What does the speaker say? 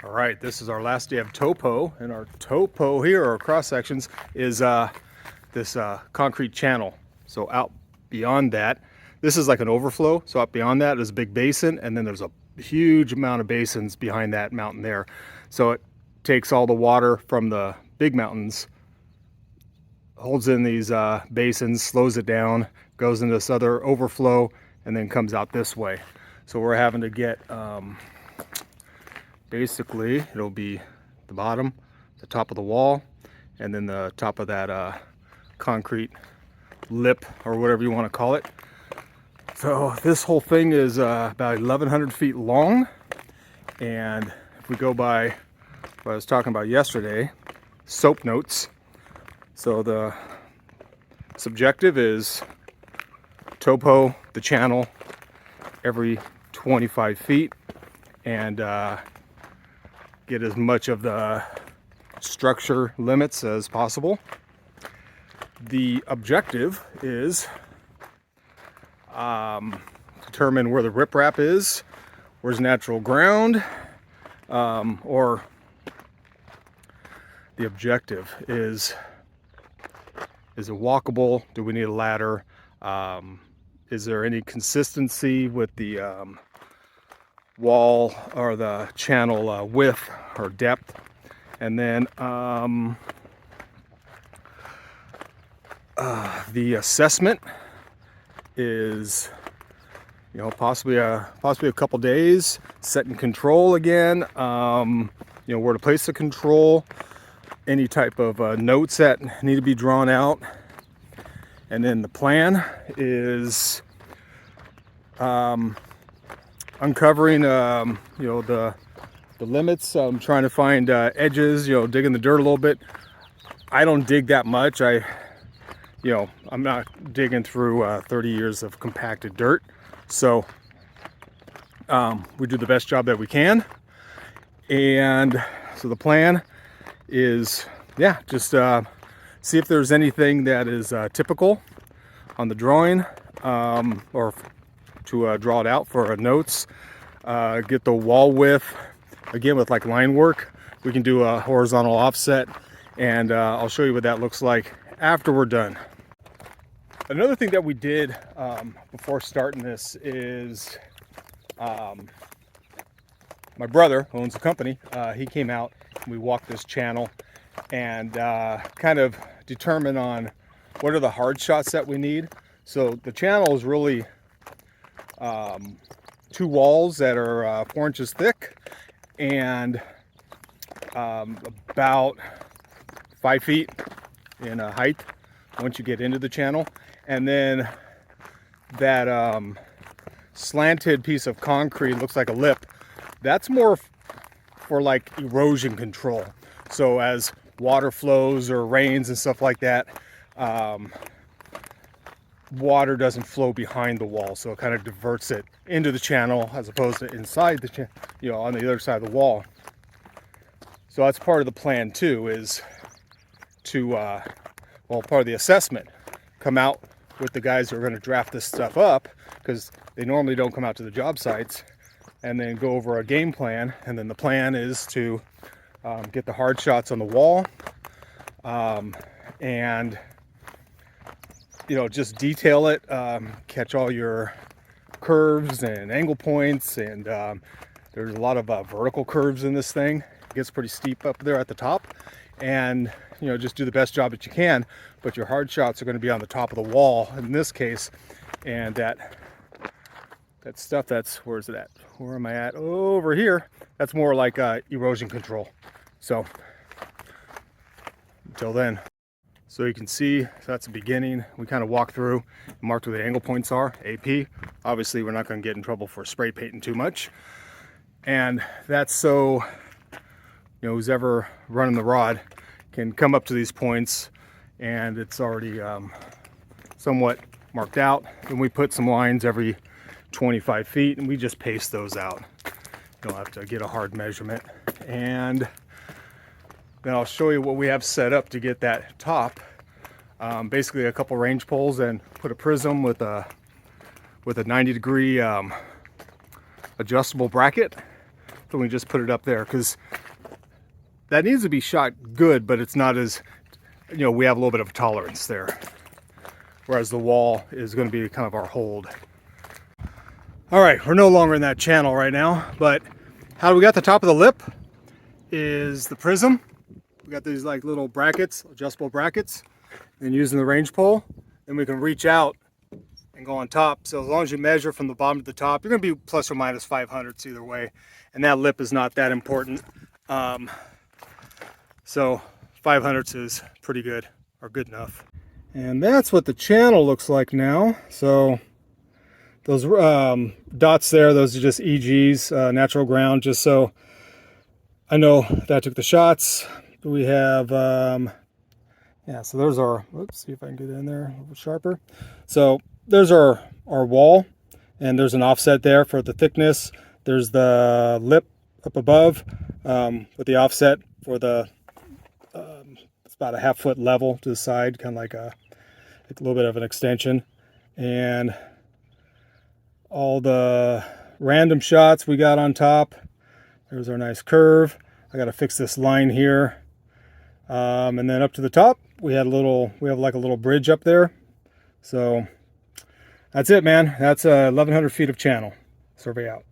All right, this is our last day of topo, and our topo here, or cross sections, is this concrete channel. So out beyond that, this is like an overflow. So out beyond that is a big basin, and then there's a huge amount of basins behind that mountain there. So it takes all the water from the big mountains, holds in these basins, slows it down, goes into this other overflow, and then comes out this way. So we're having to get basically, it'll be the bottom, the top of the wall, and then the top of that concrete lip, or whatever you want to call it. So this whole thing is about 1,100 feet long, and if we go by what I was talking about yesterday, SOAP notes. So the subjective is topo the channel every 25 feet and get as much of the structure limits as possible. The objective is determine where the riprap is, where's natural ground, or the objective is it walkable? Do we need a ladder? Is there any consistency with the wall or the channel width or depth? And then the assessment is, you know, possibly a couple days, setting control again, you know, where to place the control, any type of notes that need to be drawn out. And then the plan is uncovering, you know, the limits. I'm trying to find edges, you know, digging the dirt a little bit. I don't dig that much. I'm not digging through 30 years of compacted dirt. So we do the best job that we can. And so the plan is, yeah, just see if there's anything that is typical on the drawing, or to draw it out for notes. Get the wall width, again with like line work. We can do a horizontal offset, and I'll show you what that looks like after we're done. Another thing that we did before starting this is my brother owns a company. He came out and we walked this channel and kind of determine on what are the hard shots that we need. So the channel is really two walls that are 4 inches thick and about 5 feet in height once you get into the channel. And then that slanted piece of concrete, looks like a lip, that's more for like erosion control. So as water flows or rains and stuff like that, water doesn't flow behind the wall, so it kind of diverts it into the channel as opposed to inside the channel, you know, on the other side of the wall. So that's part of the plan too, is to well, part of the assessment, come out with the guys who are going to draft this stuff up, because they normally don't come out to the job sites, and then go over a game plan. And then the plan is to get the hard shots on the wall, and you know, just detail it, catch all your curves and angle points, and there's a lot of vertical curves in this thing. It gets pretty steep up there at the top, and you know, just do the best job that you can. But your hard shots are going to be on the top of the wall in this case, and that stuff, that's, where's it at? Where am I at? Over here. That's more like erosion control. So until then. So you can see, so that's the beginning. We kind of walk through, marked where the angle points are, AP. Obviously, we're not going to get in trouble for spray painting too much. And that's so, you know, who's ever running the rod can come up to these points, and it's already somewhat marked out. And we put some lines every 25 feet, and we just paste those out. You don't have to get a hard measurement. And then I'll show you what we have set up to get that top. Basically a couple range poles, and put a prism with a 90-degree adjustable bracket So we just put it up there because that needs to be shot good, but it's not as, you know, we have a little bit of a tolerance there. Whereas the wall is going to be kind of our hold. All right, we're no longer in that channel right now, but how we got the top of the lip is the prism. We got these like little brackets, adjustable brackets, and using the range pole, then we can reach out and go on top. So as long as you measure from the bottom to the top, you're going to be plus or minus 500 either way. And that lip is not that important. So 500 is pretty good, or good enough. And that's what the channel looks like now. So those dots there, those are just EGs, natural ground, just so I know that I took the shots. We have, yeah, so there's our, let's see if I can get in there a little sharper. So there's our wall, and there's an offset there for the thickness. There's the lip up above with the offset for the, it's about a ½ foot level to the side, kind of like a little bit of an extension. And all the random shots we got on top. There's our nice curve. I got to fix this line here. And then up to the top, we have like a little bridge up there. So that's it, man. That's 1,100 feet of channel. Survey out.